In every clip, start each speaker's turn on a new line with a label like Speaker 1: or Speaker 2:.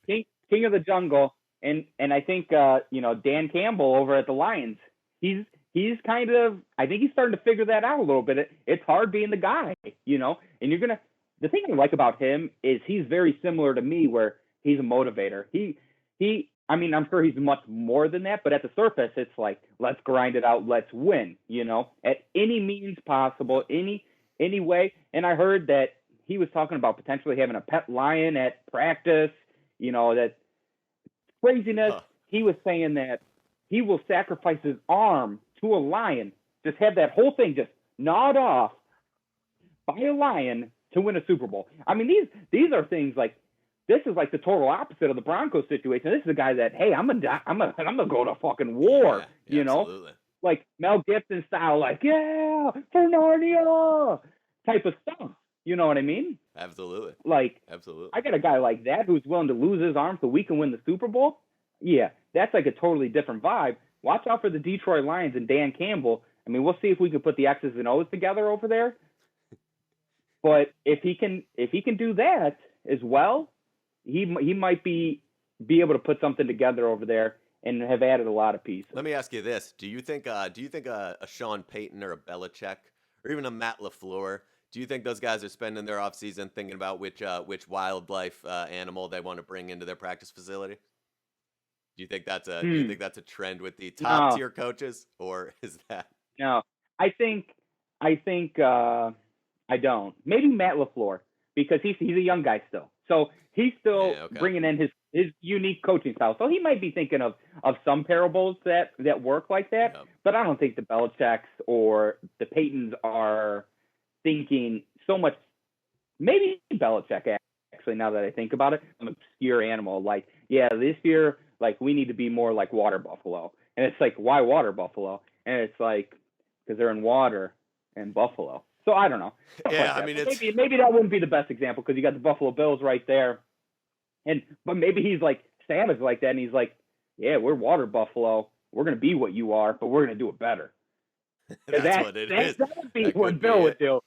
Speaker 1: King of the Jungle, and I think Dan Campbell over at the Lions, he's kind of, I think he's starting to figure that out a little bit. It's hard being the guy, and the thing I like about him is he's very similar to me, where he's a motivator. I mean, I'm sure he's much more than that, but at the surface, it's like, let's grind it out, let's win, at any means possible, any way. And I heard that he was talking about potentially having a pet lion at practice, that craziness.
Speaker 2: Huh.
Speaker 1: He was saying that he will sacrifice his arm to a lion, just have that whole thing just gnawed off by a lion to win a Super Bowl. I mean, these are things like, this is like the total opposite of the Broncos situation. This is a guy that, hey, I'm gonna go to fucking war,
Speaker 2: Absolutely.
Speaker 1: like Mel Gibson style, like, yeah, for Narnia type of stuff. You know what I mean?
Speaker 2: Absolutely.
Speaker 1: Like,
Speaker 2: Absolutely.
Speaker 1: I got a guy like that who's willing to lose his arm so we can win the Super Bowl. Yeah, that's like a totally different vibe. Watch out for the Detroit Lions and Dan Campbell. I mean, we'll see if we can put the X's and O's together over there. But if he can do that as well, he might be able to put something together over there and have added a lot of pieces.
Speaker 2: Let me ask you this: Do you think a Sean Payton or a Belichick or even a Matt LaFleur? Do you think those guys are spending their offseason thinking about which wildlife animal they want to bring into their practice facility? Do you think that's a trend with the top tier coaches, or is that?
Speaker 1: No, I think I don't. Maybe Matt LaFleur, because he's a young guy still, so he's still bringing in his unique coaching style. So he might be thinking of some parables that work like that.
Speaker 2: Yep.
Speaker 1: But I don't think the Belichicks or the Paytons are thinking so much. Maybe Belichick, actually, now that I think about it, an obscure animal. Like, yeah, this year, like, we need to be more like water buffalo. And it's like, why water buffalo? And it's like, because they're in water and buffalo. So I don't know.
Speaker 2: Yeah,
Speaker 1: like
Speaker 2: I mean,
Speaker 1: maybe that wouldn't be the best example, because you got the Buffalo Bills right there. But maybe he's like savage like that, and he's like, yeah, we're water buffalo. We're going to be what you are, but we're going to do it better.
Speaker 2: that's what it is.
Speaker 1: That would be
Speaker 2: That
Speaker 1: what
Speaker 2: could be
Speaker 1: Bill would
Speaker 2: it.
Speaker 1: do.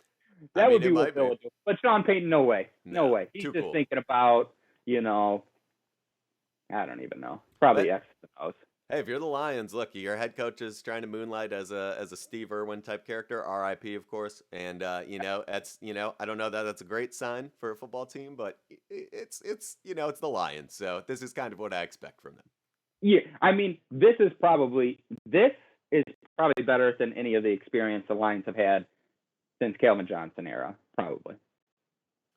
Speaker 2: I
Speaker 1: That
Speaker 2: mean,
Speaker 1: would be
Speaker 2: it
Speaker 1: what
Speaker 2: might
Speaker 1: Bill
Speaker 2: be.
Speaker 1: would do. But Sean Payton, no way. No way. He's
Speaker 2: too
Speaker 1: just
Speaker 2: cool.
Speaker 1: thinking about, I don't even know. Probably
Speaker 2: But-
Speaker 1: X knows.
Speaker 2: Hey, if you're the Lions, look, your head coach is trying to moonlight as a Steve Irwin type character, R.I.P. of course, and that's I don't know that that's a great sign for a football team, but it's it's the Lions, so this is kind of what I expect from them.
Speaker 1: Yeah, I mean, this is probably better than any of the experience the Lions have had since Calvin Johnson era, probably.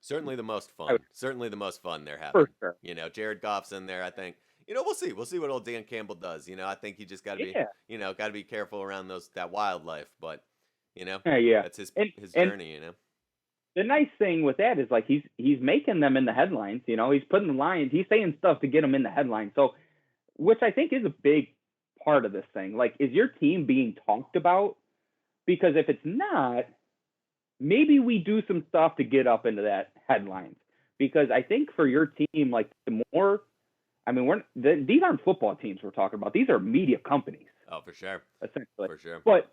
Speaker 2: Certainly the most fun.
Speaker 1: would-
Speaker 2: Certainly the most fun they're having.
Speaker 1: For sure.
Speaker 2: Jared Goff's in there. I think. We'll see. We'll see what old Dan Campbell does. I think you just got to be, got to be careful around that wildlife. But,
Speaker 1: Yeah.
Speaker 2: that's his
Speaker 1: And
Speaker 2: journey.
Speaker 1: the nice thing with that is, like, he's making them in the headlines. He's putting the Lions. He's saying stuff to get them in the headlines. So, which I think is a big part of this thing. Like, is your team being talked about? Because if it's not, maybe we do some stuff to get up into that headlines. Because I think for your team, like, the more, I mean, these aren't football teams we're talking about. These are media companies.
Speaker 2: Oh, for sure.
Speaker 1: Essentially.
Speaker 2: For sure.
Speaker 1: But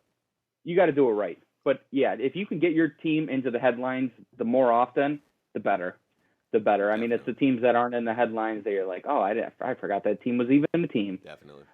Speaker 1: you got to do it right. But yeah, if you can get your team into the headlines the more often, the better. I mean, it's the teams that aren't in the headlines that you're like, oh, I forgot that team was even a team.
Speaker 2: Definitely.